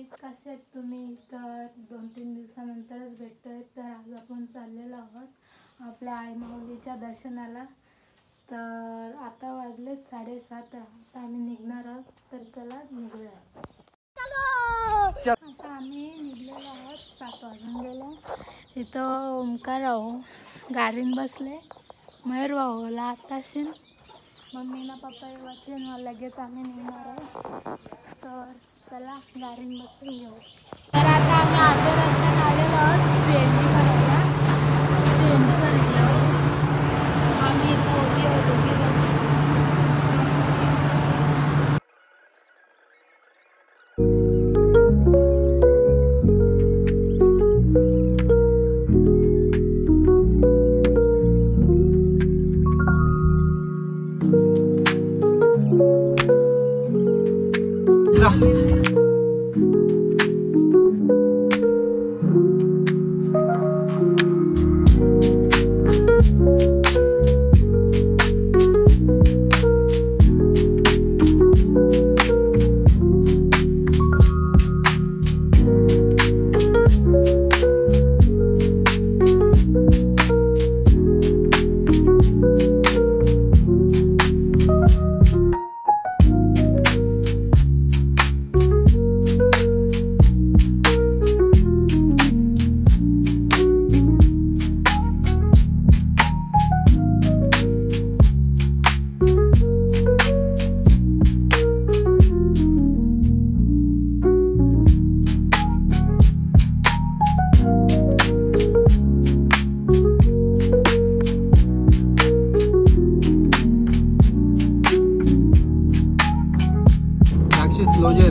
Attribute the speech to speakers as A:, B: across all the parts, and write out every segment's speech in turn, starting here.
A: Guys, कसे आहेत तुम्ही? तर 2-3 दिवसानंतरच भेटतोय. तर आज आपण चाललेलो आहोत आपल्या आई माऊलीच्या दर्शनाला. तर आता वाजलेत 7:30. आता आम्ही निघणार आहोत. तर चला निघूया. आता आम्ही निघलेलो आहोत. 7 वाजून गेले. इथं ओमकार भाऊ गाडीन बसले. मयूर भाऊला आताशी मम्मीना पप्पा वाचन लगेच आम्ही निघणार आहे. तर चला गाडीन बसून घेऊ. तर आता आम्ही अर्ध्या रस्त्यात आलेलो आहोत सीएनजी भरायला. सीएनजी भरलो आम्ही दोघी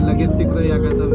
B: लगेच तिकडे यायचं.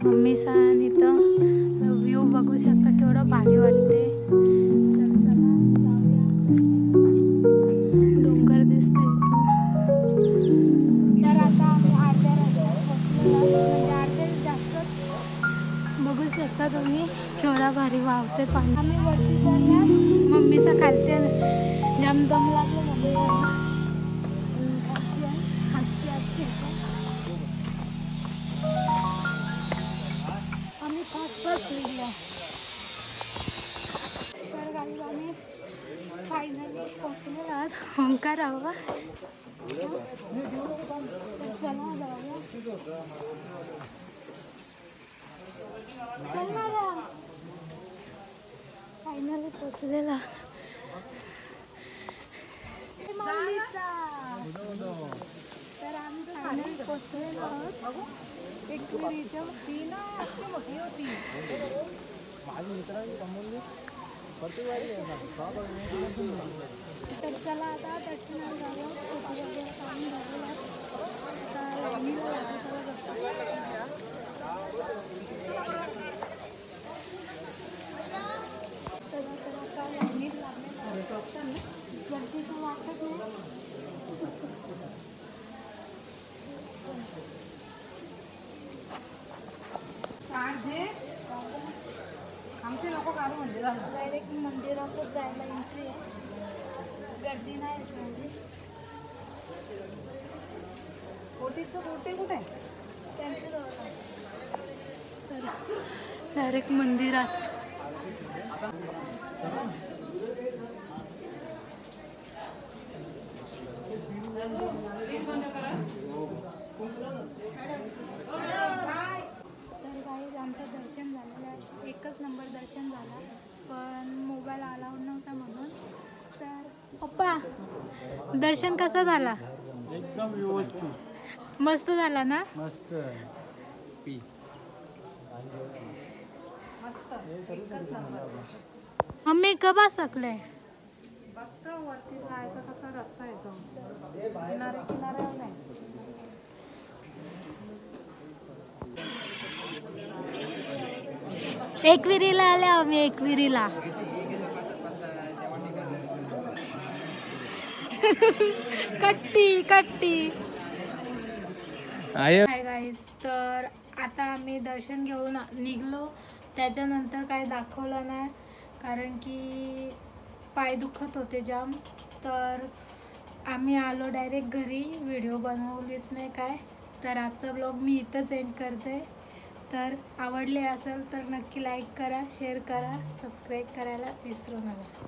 B: मम्मीचा आणि इथं व्ह्यू बघू शकता केवढा भारी वाटते. तर चला जाऊया. डोंगर दिसते तर आता आम्ही अर्ध्या रस्त्यात पोचलेलो, म्हणजे अर्धे जास्त बघू शकता तुम्ही केवढा भारी वाहते पाणी. आम्ही वरती जाऊया. मम्मीचा खालते जमदम लागले मम्मीला. तर गाईज आम्ही फायनली पोचलेलो आहोत ओंकार हवा. चला जाऊया. फायनली पोचलेलो. तर आम्ही फायनली पोचलेलो आहोत. एक ती ना मोठी होती. तर चला आता दर्शनाला जाऊया. फोटो वगैरे काढून झालेला गर्दीचं वाटत नाही. आमचे लोक काढू मंदिरात डायरेक्ट मंदिरातच जायला एंट्री आहे. गर्दी नाही एवढी. कोटे कुठे डायरेक्ट मंदिरात. तर काही आमचं दर्शन झालेलं आहे. एकच नंबर दर्शन झाला, पण मोबाईल अलाउड नव्हता म्हणून. तर पप्पा दर्शन कसं झाला?
C: एकदम व्यवस्थित
B: मस्त झाला ना?
C: मस्त.
B: मम्मी कबा सकले
A: वरती जायचा कसा रस्ता येतो, किनाऱ्यावर नाही.
B: एकविरीला आले आम्ही. एकविरीला कट्टी. हाय गाईज, तर आता आम्ही दर्शन घेऊन निघलो. त्याच्यानंतर काही दाखवलं नाही, कारण की पाय दुखत होते जाम. तर आम्ही आलो डायरेक्ट घरी. व्हिडिओ बनवलीच नाही काय. तर आजचा ब्लॉग मी इथंच एंड करते. तर आवडले असेल तर नक्की लाईक करा, शेअर करा, सबस्क्राईब करायला विसरू नका.